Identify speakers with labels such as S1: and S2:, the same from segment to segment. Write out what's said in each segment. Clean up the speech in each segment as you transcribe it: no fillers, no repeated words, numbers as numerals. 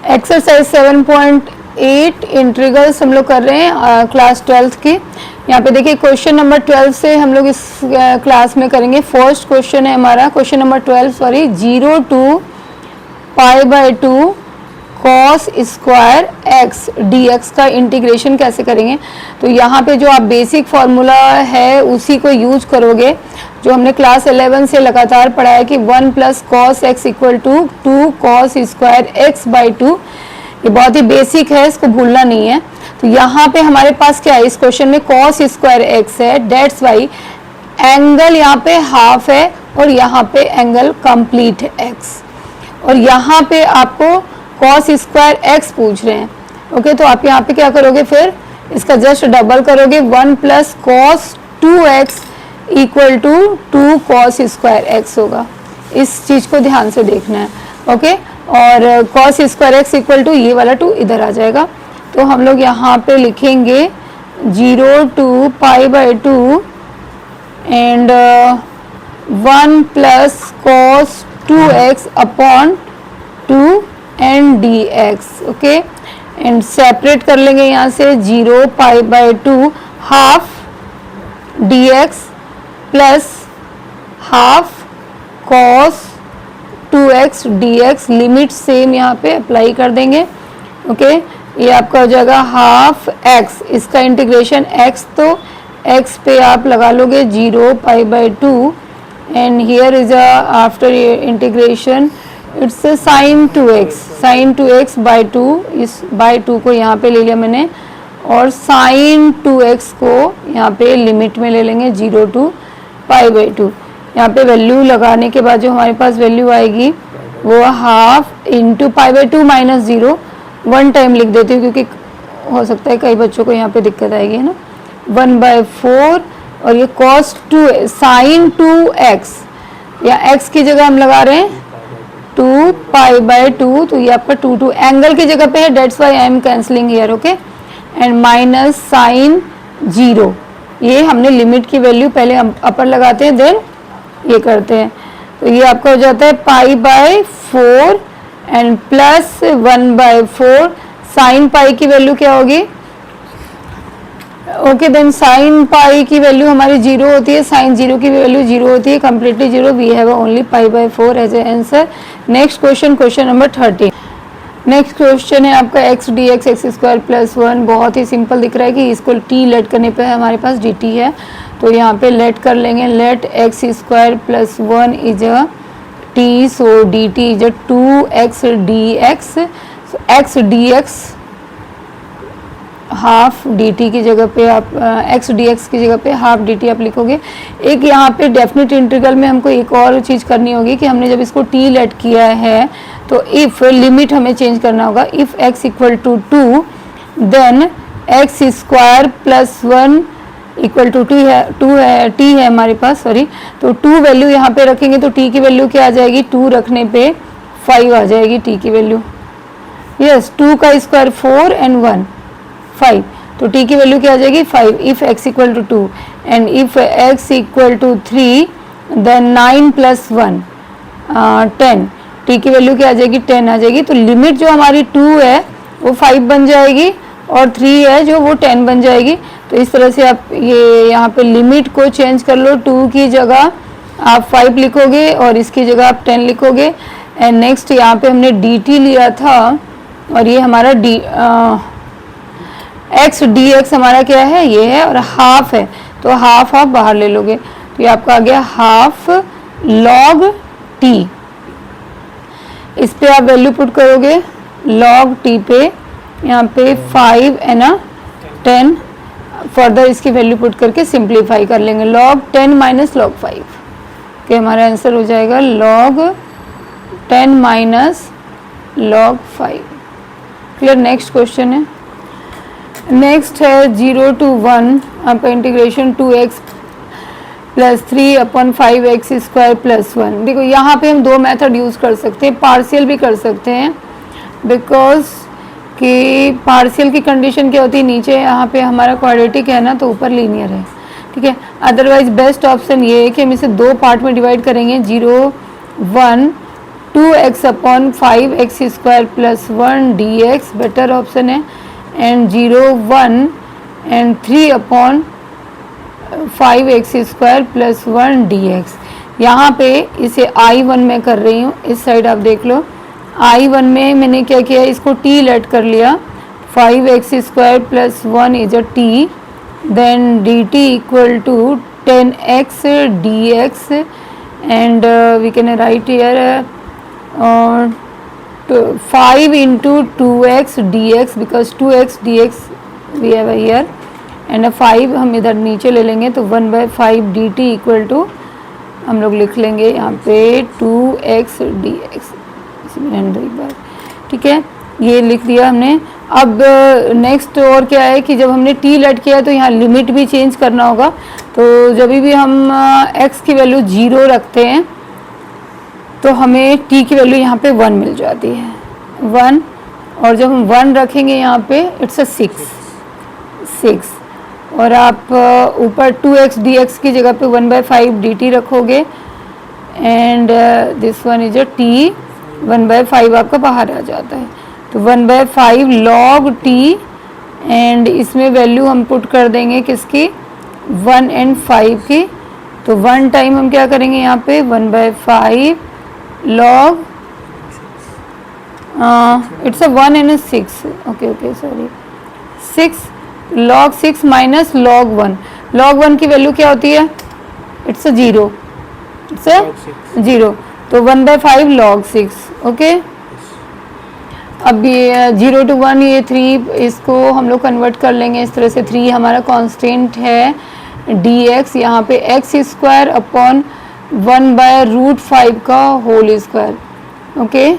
S1: Exercise 7.8 integrals हम लोग कर रहे हैं क्लास 12th की। यहाँ पे देखिए क्वेश्चन नंबर 12 से हम लोग इस क्लास में करेंगे। फर्स्ट क्वेश्चन है हमारा, question number 12 sorry, 0 to π/2 cos square x dx का इंटीग्रेशन कैसे करेंगे। तो यहाँ पे जो आप बेसिक फॉर्मूला है उसी को यूज करोगे जो हमने क्लास 11 से लगातार पढ़ा है कि 1 + cos x = 2 cos square x/2। ये बहुत ही बेसिक है, इसको भूलना नहीं है। तो यहाँ पे हमारे पास क्या है, इस क्वेश्चन में cos स्क्वायर x है, डेट्स वाई एंगल यहाँ पे हाफ है और यहाँ पे एंगल कंप्लीट है x। और यहाँ पे आपको cos स्क्वायर x पूछ रहे हैं। ओके, तो आप यहाँ पे क्या करोगे, फिर इसका जस्ट डबल करोगे, 1 + cos 2x = 2 cos square x होगा। इस चीज़ को ध्यान से देखना है। ओके, और cos स्क्वायर x = ये वाला 2 इधर आ जाएगा। तो हम लोग यहाँ पे लिखेंगे 0 to π/2 and 1 + cos 2x / 2 and dx। Okay, and separate कर लेंगे यहाँ से 0 π/2 half dx plus half cos 2x dx। Limit same यहाँ पे अप्लाई कर देंगे। ओके, ये आपका हो जाएगा हाफ x, इसका इंटीग्रेशन x, तो x पे आप लगा लोगे 0 π/2 and here is after integration it's sin 2x/2। इस बाय 2 को यहाँ पे ले लिया मैंने और sin 2x को यहाँ पे लिमिट में ले लेंगे 0 to π/2। यहाँ पे वैल्यू लगाने के बाद जो हमारे पास वैल्यू आएगी वो हाफ इंटू π/2 - 0 वन टाइम लिख देती हूँ क्योंकि हो सकता है कई बच्चों को यहाँ पे दिक्कत आएगी, है ना। 1/4 और ये cos 2 sin 2x या x की जगह हम लगा रहे हैं 2 π/2, तो ये आपका 2 एंगल की जगह पे है, that's why I am cancelling here. Okay, and minus sin 0। ये हमने लिमिट की वैल्यू पहले हम अपर लगाते हैं देन ये करते हैं। तो ये आपका हो जाता है π/4 एंड प्लस 1/4 sin पाई की वैल्यू क्या होगी। ओके, देन sin पाई की वैल्यू हमारी 0 होती है, sin 0 की वैल्यू 0 होती है, completely 0। We have only π/4 as a answer. Next question, question number 13। Next question है आपका x dx x² + 1। बहुत ही सिंपल दिख रहा है कि इसको t लेट करने पे हमारे पास dt है, तो यहाँ पे लेट कर लेंगे। Let x² + 1 is a t, so dt is a 2x dx। x dx half dt की जगह पे आप x dx की जगह पे हाफ dt आप लिखोगे। एक यहाँ पे डेफिनेट इंटीग्रल में हमको एक और चीज़ करनी होगी कि हमने जब इसको t लेट किया है तो इफ़ लिमिट हमें चेंज करना होगा। इफ़ x = 2 देन x² + 1 = 2 है, t है हमारे पास, सॉरी। तो 2 वैल्यू यहाँ पे रखेंगे तो t की वैल्यू क्या आ जाएगी, 2 रखने पे 5 आ जाएगी t की वैल्यू। यस, 2 का स्क्वायर 4 एंड 1 5, तो t की वैल्यू क्या आ जाएगी 5। If x = 2 and if x = 3 then 9 + 1 10, t की वैल्यू क्या आ जाएगी 10 आ जाएगी। तो लिमिट जो हमारी 2 है वो 5 बन जाएगी और 3 है जो वो 10 बन जाएगी। तो इस तरह से आप ये यहाँ पे लिमिट को चेंज कर लो। 2 की जगह आप 5 लिखोगे और इसकी जगह आप 10 लिखोगे। एंड नेक्स्ट यहाँ पे हमने dt लिया था और ये हमारा x dx हमारा क्या है, ये है और हाफ है, तो हाफ आप बाहर ले लोगे। तो ये आपका आ गया हाफ log t। इस पे आप वैल्यू पुट करोगे log t पे, यहाँ पे 5 है ना 10, फर्दर इसकी वैल्यू पुट करके सिंप्लीफाई कर लेंगे। log 10 - log 5 कि हमारा आंसर हो जाएगा log 10 - log 5। Clear. Next question है, नेक्स्ट है 0 to 1 आपका इंटीग्रेशन 2x + 3/5x² + 1। देखो यहाँ पे हम दो मेथड यूज़ कर सकते हैं, पार्शियल भी कर सकते हैं, बिकॉज कि पार्शियल की कंडीशन क्या होती है, नीचे यहाँ पे हमारा क्वाड्रेटिक है ना तो ऊपर लीनियर है, ठीक है। अदरवाइज बेस्ट ऑप्शन ये है कि हम इसे दो पार्ट में डिवाइड करेंगे, 0 1 2x upon 5x square plus 1 dx better option है, and 0 1 and 3 upon 5x square plus 1 dx। यहाँ पे इसे I1 में कर रही हूँ, इस साइड आप देख लो। I1 में मैंने क्या किया, इसको t लेट कर लिया, 5x square plus 1 is a t, then dt equal to 10x dx and we can write here 5 into 2x dx because 2x dx we have here, and 5 हम इधर नीचे ले लेंगे तो 1/5 dt इक्वल टू हम लोग लिख लेंगे यहाँ पे 2x dx। एक बार ठीक है, ये लिख दिया हमने। अब नेक्स्ट और क्या है कि जब हमने t लेट किया तो यहाँ लिमिट भी चेंज करना होगा। तो जब भी हम x की वैल्यू 0 रखते हैं तो हमें t की वैल्यू यहाँ पे 1 मिल जाती है, 1, और जब हम 1 रखेंगे यहाँ पे इट्स अ 6, और आप ऊपर 2x dx की जगह पे 1/5 dt रखोगे, and this one is a t, 1/5 आपका बाहर आ जाता है, तो 1/5 log t, एंड इसमें वैल्यू हम पुट कर देंगे किसकी, 1 and 5 की। तो 1 टाइम हम क्या करेंगे यहाँ पे 1/5 log it's a 1 and a 6, okay sorry 6 log 6 minus log 1। log 1 की वैल्यू क्या होती है, इट्स अ 0, इट्स अ 0, तो 1/5 log 6, ओके। अब ये 0 to 1 ये 3, इसको हम लोग कन्वर्ट कर लेंगे इस तरह से। 3 हमारा कांस्टेंट है, dx यहाँ पे x स्क्वायर अपॉन 1/√5 का होल स्क्वायर, ओके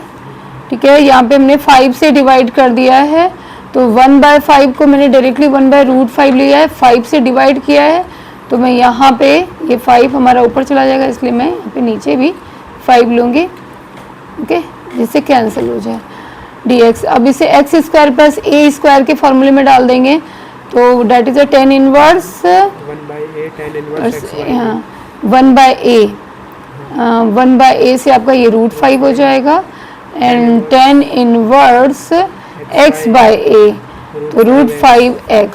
S1: ठीक है। यहाँ पे हमने 5 से डिवाइड कर दिया है, तो 1/5 को मैंने डायरेक्टली 1/√5 लिया है, 5 से डिवाइड किया है, तो मैं यहाँ पे ये 5 हमारा ऊपर चला जाएगा, इसलिए मैं यहाँ पे नीचे भी 5 लूँगी, ओके, जिससे कैंसिल हो जाए dx। अब इसे x square plus a square के फॉर्मूले में डाल देंगे, तो date is a 10 inverse 1/a से आपका ये √5 हो जाएगा, एंड 10 इनवर्स x/a, तो √5x,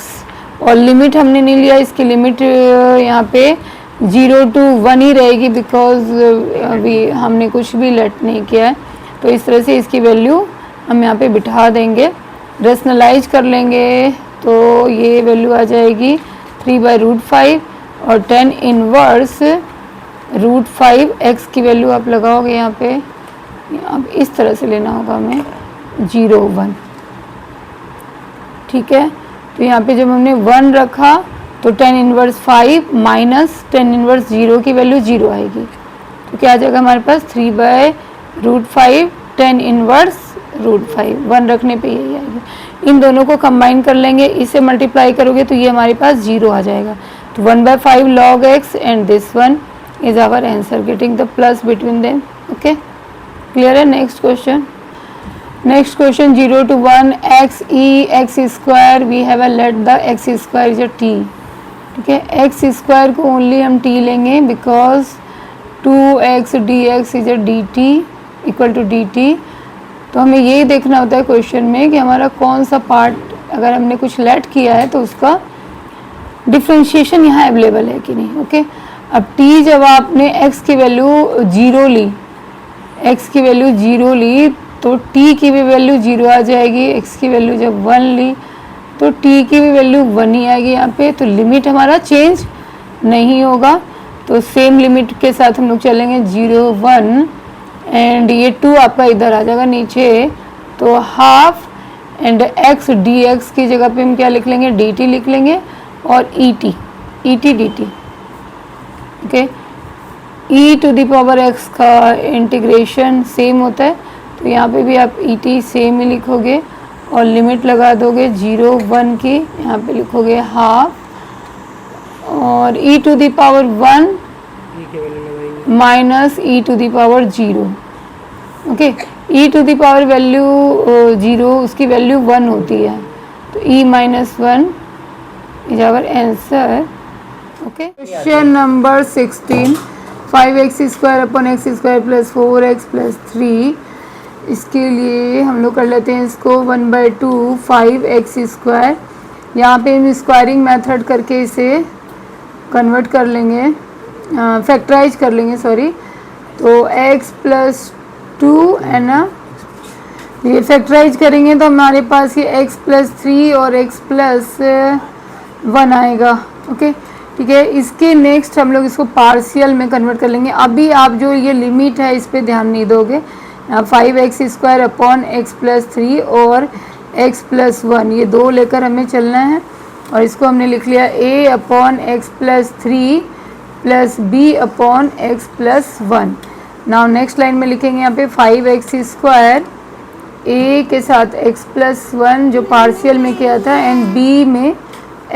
S1: और लिमिट हमने नहीं लिया, इसकी लिमिट यहाँ पे 0 to 1 ही रहेगी, बिकॉज अभी हमने कुछ भी लेट नहीं किया है। तो इस तरह से इसकी वैल्यू हम यहाँ पे बिठा देंगे, रेशनलाइज कर लेंगे, तो ये वैल्यू आ जाएगी 3/√5, और 10 इनवर्स √5x की वैल्यू आप लगाओगे यहाँ पे, अब इस तरह से लेना होगा हमें 0 1, ठीक है। तो यहाँ पे जब हमने 1 रखा तो 10 इनवर्स 5 माइनस 10 इनवर्स 0 की वैल्यू 0 आएगी, तो क्या आ जाएगा हमारे पास 3/√5 10 इनवर्स √5, 1 रखने पे यही आएगी। इन दोनों को कंबाइन कर लेंगे, इसे मल्टीप्लाई करोगे तो ये हमारे पास 0 आ जाएगा, तो 1/5 log x and this one is our answer, getting the plus between them, okay clear है। Next question 0 to 1 x e x square, we have let the x square is a t, ठीक है। x square को only हम t लेंगे, because 2x dx is a dt equal to dt। तो हमें यही देखना होता है क्वेश्चन में कि हमारा कौन सा पार्ट, अगर हमने कुछ लेट किया है तो उसका डिफ्रेंशिएशन यहाँ अवेलेबल है कि नहीं, ओके। अब t जब आपने x की वैल्यू 0 ली, x की वैल्यू 0 ली, तो t की भी वैल्यू 0 आ जाएगी। x की वैल्यू जब 1 ली तो t की भी वैल्यू 1 ही आएगी यहाँ पे, तो लिमिट हमारा चेंज नहीं होगा, तो सेम लिमिट के साथ हम लोग चलेंगे 0 1, एंड ये 2 आपका इधर आ जाएगा नीचे, तो हाफ, एंड x dx की जगह पे हम क्या लिख लेंगे, dt लिख लेंगे, और et dt, okay. e to the power x का इंटीग्रेशन सेम होता है, तो यहाँ पे भी आप et सेम ही लिखोगे, और लिमिट लगा दोगे 0 1 की, यहाँ पे लिखोगे हाफ, और e to the power 1 minus e to the power 0, okay. e to the power value 0, उसकी वैल्यू 1 होती है, तो e minus 1 is our answer, okay. Question number 16, 5x² upon x² plus 4x plus 3, इसके लिए हम लोग कर लेते हैं इसको 1/2 5x²। यहाँ पे हम स्क्वायरिंग मेथड करके इसे कन्वर्ट कर लेंगे, फैक्टराइज कर लेंगे सॉरी। तो x प्लस 2 है ना, ये फैक्टराइज करेंगे तो हमारे पास ये x प्लस 3 और x प्लस 1 आएगा। ओके ठीक है, इसके नेक्स्ट हम लोग इसको पार्शियल में कन्वर्ट कर लेंगे। अभी आप जो ये लिमिट है इस पे ध्यान नहीं दोगे। 5x² अपॉन x प्लस 3 और x प्लस 1, ये दो लेकर हमें चलना है और इसको हमने लिख लिया a upon x plus 3 plus b upon x plus 1। Now next line में लिखेंगे यहाँ पे 5x² a के साथ x प्लस 1 जो पार्शियल में किया था एंड b में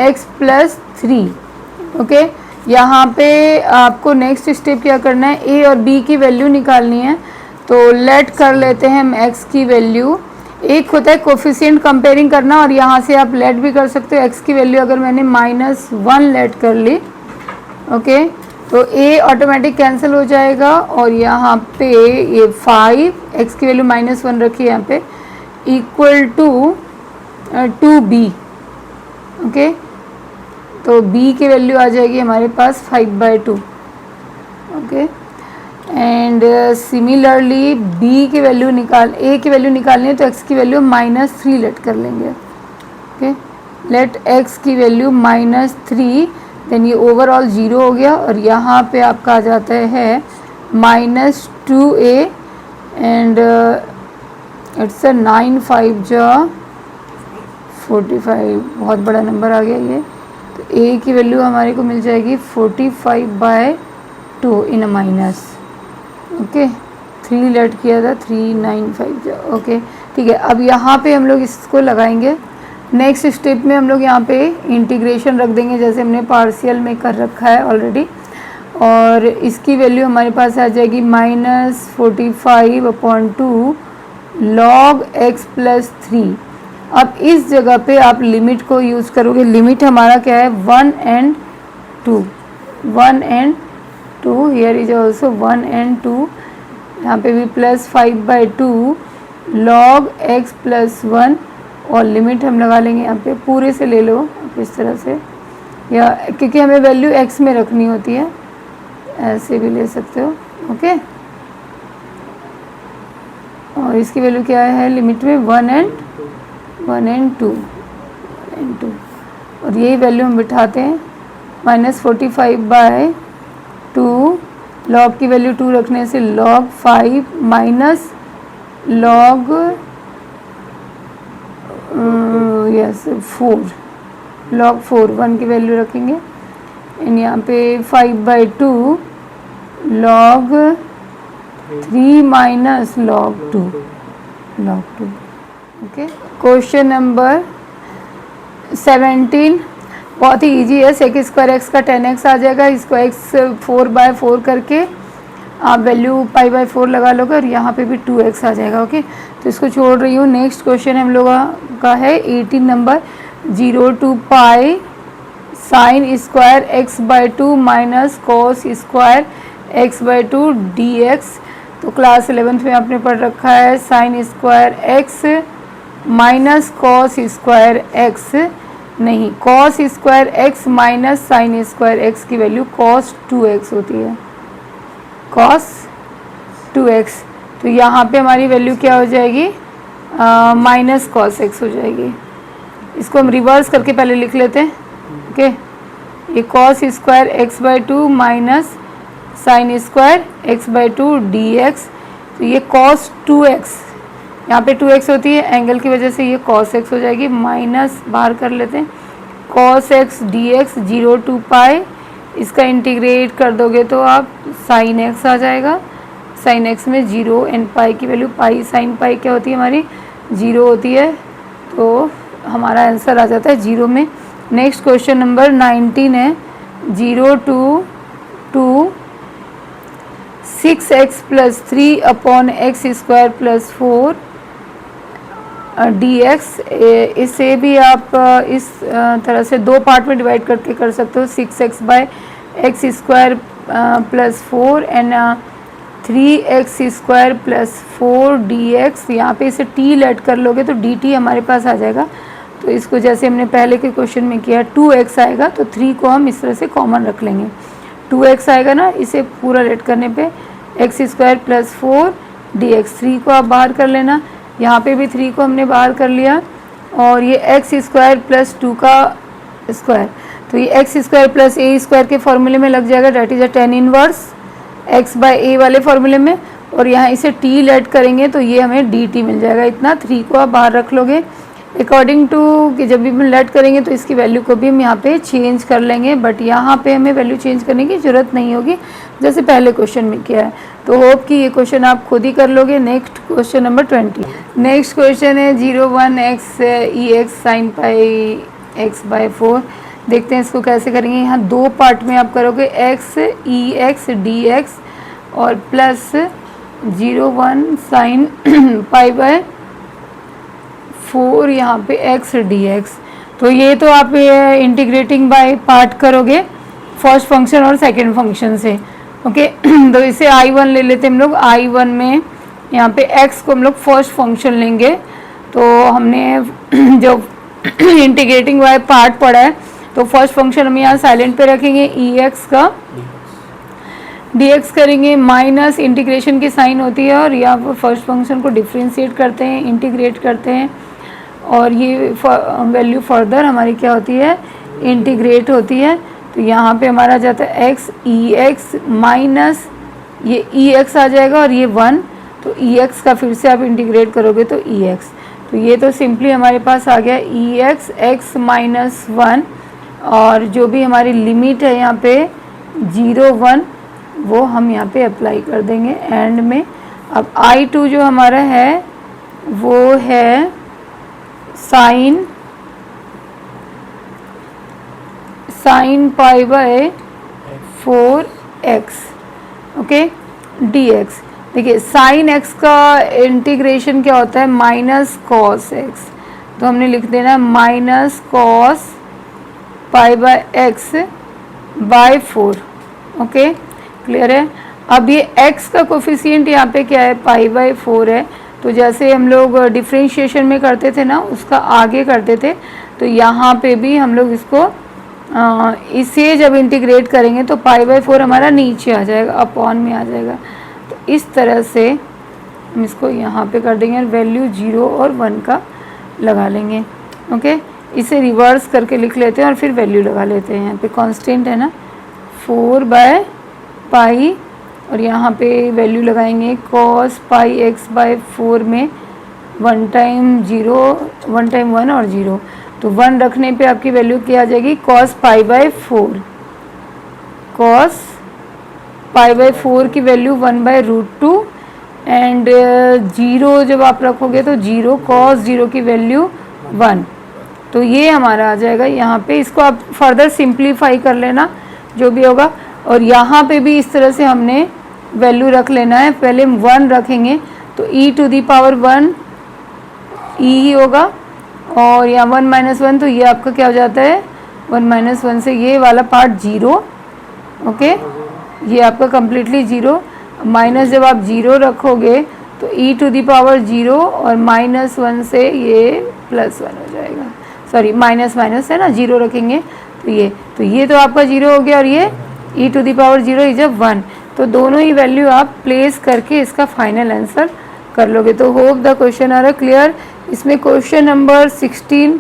S1: x प्लस 3। ओके, यहाँ पे आपको नेक्स्ट स्टेप क्या करना है, a और b की वैल्यू निकालनी है। तो लेट कर लेते हैं हम x की वैल्यू। एक होता है कोफिशिएंट कंपेयरिंग करना और यहाँ से आप लेट भी कर सकते हो। x की वैल्यू अगर मैंने -1 लेट कर ली, ओके, तो a ऑटोमेटिक कैंसिल हो जाएगा और यहाँ पे ये 5 x की वैल्यू -1 रखी है यहाँ पे इक्वल टू 2b। ओके, तो b की वैल्यू आ जाएगी हमारे पास 5/2। ओके, एंड सिमिलरली b की वैल्यू a की वैल्यू निकालनी है तो x की वैल्यू -3 लेट कर लेंगे। ओके, लेट x की वैल्यू -3, देन ये ओवरऑल 0 हो गया और यहाँ पे आपका आ जाता है -2a एंड इट्स 9 5 जा 45, बहुत बड़ा नंबर आ गया ये। तो a की वैल्यू हमारे को मिल जाएगी 45/2 इन अ माइनस। ओके, 3 लेट किया था 395 जा। ओके ठीक है, अब यहाँ पे हम लोग इसको लगाएंगे। नेक्स्ट स्टेप में हम लोग यहाँ पे इंटीग्रेशन रख देंगे जैसे हमने पार्शियल में कर रखा है ऑलरेडी, और इसकी वैल्यू हमारे पास आ जाएगी -45/2 log x प्लस 3। अब इस जगह पे आप लिमिट को यूज़ करोगे। लिमिट हमारा क्या है 1 and 2, 1 and 2, here is also 1 and 2, यहाँ पे भी +5/2 log x प्लस 1 और लिमिट हम लगा लेंगे यहाँ पे, पूरे से ले लो इस तरह से, या क्योंकि हमें वैल्यू x में रखनी होती है ऐसे भी ले सकते हो। ओके, और इसकी वैल्यू क्या है लिमिट में 1 and 2 और यही वैल्यू हम बिठाते हैं -45/2 log की वैल्यू 2 रखने से log 5 माइनस log 4, log 4 1 की वैल्यू रखेंगे एंड यहाँ पे 5/2 log 3 minus log 2। Okay, question number 17 बहुत ही इजी है। sec² x का 10x आ जाएगा, इसको x 4/4 करके आप वैल्यू π/4 लगा लोगे और यहाँ पे भी 2x आ जाएगा। ओके, तो इसको छोड़ रही हूँ। नेक्स्ट क्वेश्चन हम लोगों का है 18 number 0 to π sin² x/2 minus cos² x/2 dx। तो क्लास 11th में आपने पढ़ रखा है sin² x minus cos² x, नहीं cos² x minus sin² x की वैल्यू cos 2x होती है, cos 2x। तो यहाँ पे हमारी वैल्यू क्या हो जाएगी माइनस cos x हो जाएगी। इसको हम रिवर्स करके पहले लिख लेते हैं। ओके, ये cos² x/2 minus sin² x/2 dx। तो ये cos 2x, यहाँ पे 2x होती है एंगल की वजह से ये cos x हो जाएगी, माइनस बाहर कर लेते हैं cos x dx 0 to π। इसका इंटीग्रेट कर दोगे तो आप sin x आ जाएगा। sin x में 0 एंड पाई की वैल्यू पाई sin पाई क्या होती है हमारी 0 होती है, तो हमारा आंसर आ जाता है 0 में। नेक्स्ट क्वेश्चन नंबर 19 है 0 to 6x plus 3 upon x² plus 4 dx। इसे भी आप इस तरह से दो पार्ट में डिवाइड करके कर सकते हो। 6x/x² plus 4 and 3x² plus 4dx। यहाँ पे इसे t लेट कर लोगे तो dt हमारे पास आ जाएगा। तो इसको जैसे हमने पहले के क्वेश्चन में किया 2x आएगा तो 3 को हम इस तरह से कॉमन रख लेंगे। 2x आएगा ना, इसे पूरा लेट करने पे x² प्लस 4dx। 3 को आप बाहर कर लेना, यहाँ पे भी 3 को हमने बाहर कर लिया और ये x² प्लस 2 का स्क्वायर, तो ये x² प्लस a² के फॉर्मूले में लग जाएगा, that is a tan inverse x/a वाले फॉर्मूले में। और यहाँ इसे t लेट करेंगे तो ये हमें dt मिल जाएगा इतना। 3 को आप बाहर रख लोगे अकॉर्डिंग टू कि जब भी हम लेट करेंगे तो इसकी वैल्यू को भी हम यहाँ पे चेंज कर लेंगे, बट यहाँ पे हमें वैल्यू चेंज करने की ज़रूरत नहीं होगी जैसे पहले क्वेश्चन में किया है। तो होप कि ये क्वेश्चन आप खुद ही कर लोगे। Next question number 20। Next question है 01x ex sin पाई x/4। देखते हैं इसको कैसे करेंगे। यहाँ 2 पार्ट में आप करोगे x ex dx और प्लस 01 sin पाई/4 यहाँ पे x dx। तो ये तो आप इंटीग्रेटिंग बाय पार्ट करोगे फर्स्ट फंक्शन और सेकंड फंक्शन से, ओके। तो इसे I1 ले लेते हैं हम लोग। I1 में यहाँ पे x को हम लोग फर्स्ट फंक्शन लेंगे। तो हमने जो इंटीग्रेटिंग बाय पार्ट पढ़ा है तो फर्स्ट फंक्शन हम यहाँ साइलेंट पे रखेंगे, ex का dx करेंगे, माइनस इंटीग्रेशन की साइन होती है और यहाँ पर फर्स्ट फंक्शन को डिफ्रेंशिएट करते हैं, इंटीग्रेट करते हैं और ये वैल्यू फर्दर हमारी क्या होती है, इंटीग्रेट होती है। तो यहाँ पे हमारा आ जाता है x ex माइनस ये ex आ जाएगा और ये 1, तो ex का फिर से आप इंटीग्रेट करोगे तो ex। तो ये तो सिंपली हमारे पास आ गया ex x माइनस 1 और जो भी हमारी लिमिट है यहाँ पे 0 1 वो हम यहाँ पे अप्लाई कर देंगे एंड में। अब I2 जो हमारा है वो है साइन पाई/4x, ओके, dx। देखिए साइन x का इंटीग्रेशन क्या होता है, माइनस कॉस x। तो हमने लिख देना माइनस कॉस पाई/x/4, ओके, क्लियर है। अब ये x का कोफिशिएंट यहाँ पे क्या है, पाई/4 है। तो जैसे हम लोग डिफरेंशिएशन में करते थे ना उसका आगे करते थे, तो यहाँ पे भी हम लोग इसको इसे जब इंटीग्रेट करेंगे तो पाई/4 हमारा नीचे आ जाएगा, अपॉन में आ जाएगा। तो इस तरह से हम इसको यहाँ पे कर देंगे, वैल्यू 0 और 1 का लगा लेंगे, ओके। इसे रिवर्स करके लिख लेते हैं और फिर वैल्यू लगा लेते हैं। यहाँ पे कांस्टेंट है ना 4/पाई और यहाँ पे वैल्यू लगाएंगे cos πx/4 में 1 टाइम 0 1 टाइम 1 और 0। तो 1 रखने पे आपकी वैल्यू क्या आ जाएगी, cos π/4। cos π/4 की वैल्यू 1/√2 एंड 0 जब आप रखोगे तो 0 cos 0 की वैल्यू 1। तो ये हमारा आ जाएगा यहाँ पे। इसको आप फर्दर सिंप्लीफाई कर लेना जो भी होगा। और यहाँ पे भी इस तरह से हमने वैल्यू रख लेना है। पहले 1 रखेंगे तो e⁻1 ई ही होगा और यहाँ 1 - 1 तो ये आपका क्या हो जाता है, 1 - 1 से ये वाला पार्ट 0, ओके, ये आपका कम्प्लीटली 0। माइनस जब आप 0 रखोगे तो e⁻0 और -1 से ये +1 हो जाएगा। सॉरी माइनस है ना, 0 रखेंगे तो ये तो आपका 0 हो गया और ये e⁻0 इज 1। तो दोनों ही वैल्यू आप प्लेस करके इसका फाइनल आंसर कर लोगे। तो hope the question are clear. इसमें क्वेश्चन नंबर 16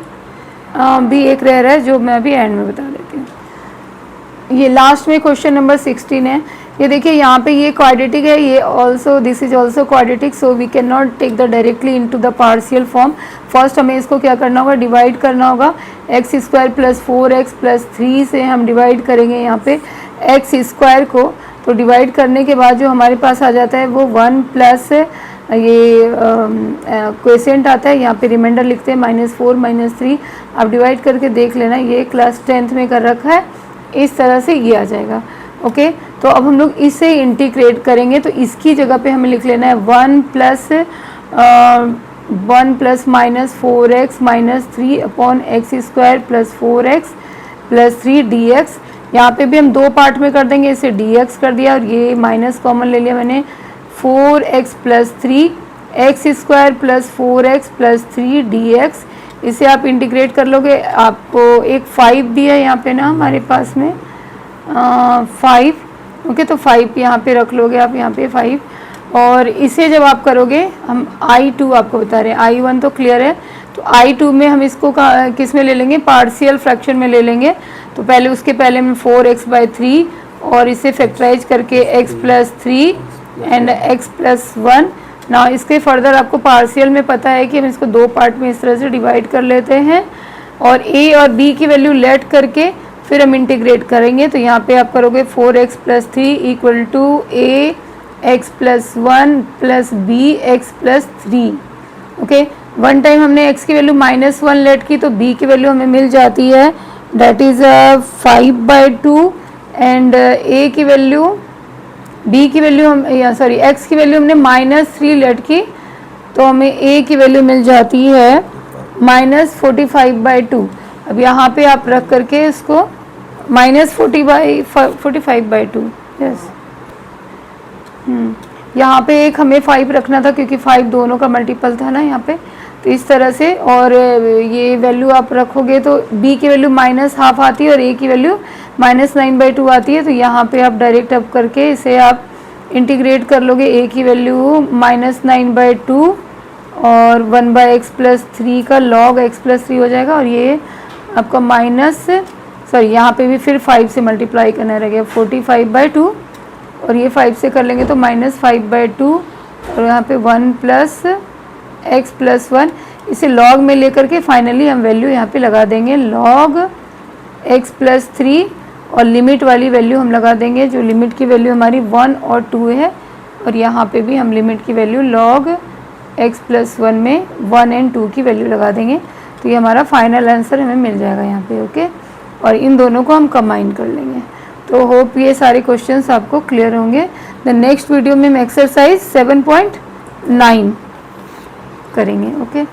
S1: भी एक रह रहा है जो मैं अभी एंड में बता देती हूँ। ये लास्ट में क्वेश्चन नंबर 16 है। ये देखिए यहाँ पे ये क्वाड्रेटिक है, ये also this is also quadratic, so we can not take the directly into the partial form. First हमें इसको क्या करना होगा, डिवाइड करना होगा। x² + 4x + 3 से हम डिवाइड करेंगे यहाँ पे x² को। तो डिवाइड करने के बाद जो हमारे पास आ जाता है वो 1 प्लस ये क्वेसेंट आता है, यहाँ पे रिमाइंडर लिखते हैं -4 - 3। आप डिवाइड करके देख लेना, ये क्लास 10th में कर रखा है, इस तरह से ये आ जाएगा, ओके। तो अब हम लोग इसे इंटीग्रेट करेंगे तो इसकी जगह पे हमें लिख लेना है 1 plus -4x - 3 upon x² + 4x + 3 dx। यहाँ पे भी हम दो पार्ट में कर देंगे, इसे dx कर दिया और ये माइनस कॉमन ले लिया मैंने, 4x plus 3 x square plus 4x plus 3 dx। इसे आप इंटीग्रेट कर लोगे, आपको एक 5 दिया है यहाँ पे ना हमारे पास में 5, ओके, तो 5 यहाँ पे रख लोगे आप, यहाँ पे 5। और इसे जब आप करोगे, हम I2 आपको बता रहे हैं, I1 तो क्लियर है, तो I2 में हम इसको किस में ले लेंगे, पार्शियल फ्रैक्शन में ले लेंगे। तो पहले उसके पहले हम 4x/3 और इसे फैक्टराइज करके x plus 3 and x plus 1। ना इसके फर्दर आपको पार्शियल में पता है कि हम इसको दो पार्ट में इस तरह से डिवाइड कर लेते हैं और a और b की वैल्यू लेट करके फिर हम इंटीग्रेट करेंगे। तो यहाँ पे आप करोगे 4x plus 3 equal to a x plus 1 plus b x plus 3, okay. One time हमने x की वैल्यू -1 लेट की तो b की वैल्यू हमें मिल जाती है, डेट इज़ 5/2 एंड a की वैल्यू, b की वैल्यू हम सॉरी x की वैल्यू हमने -3 लेट की तो हमें a की वैल्यू मिल जाती है -45/2। अब यहाँ पे आप रख करके इसको -45/2, यस। यहाँ पे एक हमें 5 रखना था क्योंकि 5 दोनों का मल्टीपल था ना यहाँ पे, तो इस तरह से। और ये वैल्यू आप रखोगे तो b की वैल्यू -½ आती है और a की वैल्यू -9/2 आती है। तो यहाँ पे आप डायरेक्ट अब करके इसे आप इंटीग्रेट कर लोगे, a की वैल्यू -9/2 और 1/x प्लस 3 का log x प्लस 3 हो जाएगा। और ये आपका यहाँ पे भी फिर 5 से मल्टीप्लाई करना रहेगा, 45/2 और ये 5 से कर लेंगे तो -5/2 और यहाँ पे 1 प्लस x प्लस 1। इसे log में लेकर के फाइनली हम वैल्यू यहाँ पे लगा देंगे log x प्लस 3 और लिमिट वाली वैल्यू हम लगा देंगे, जो लिमिट की वैल्यू हमारी 1 और 2 है। और यहाँ पे भी हम लिमिट की वैल्यू log x प्लस 1 में 1 एंड 2 की वैल्यू लगा देंगे। तो ये हमारा फाइनल आंसर हमें मिल जाएगा यहाँ पे, ओके। और इन दोनों को हम कंबाइन कर लेंगे। तो होप ये सारे क्वेश्चंस आपको क्लियर होंगे। द नेक्स्ट वीडियो में हम एक्सरसाइज 7.9 करेंगे, ओके।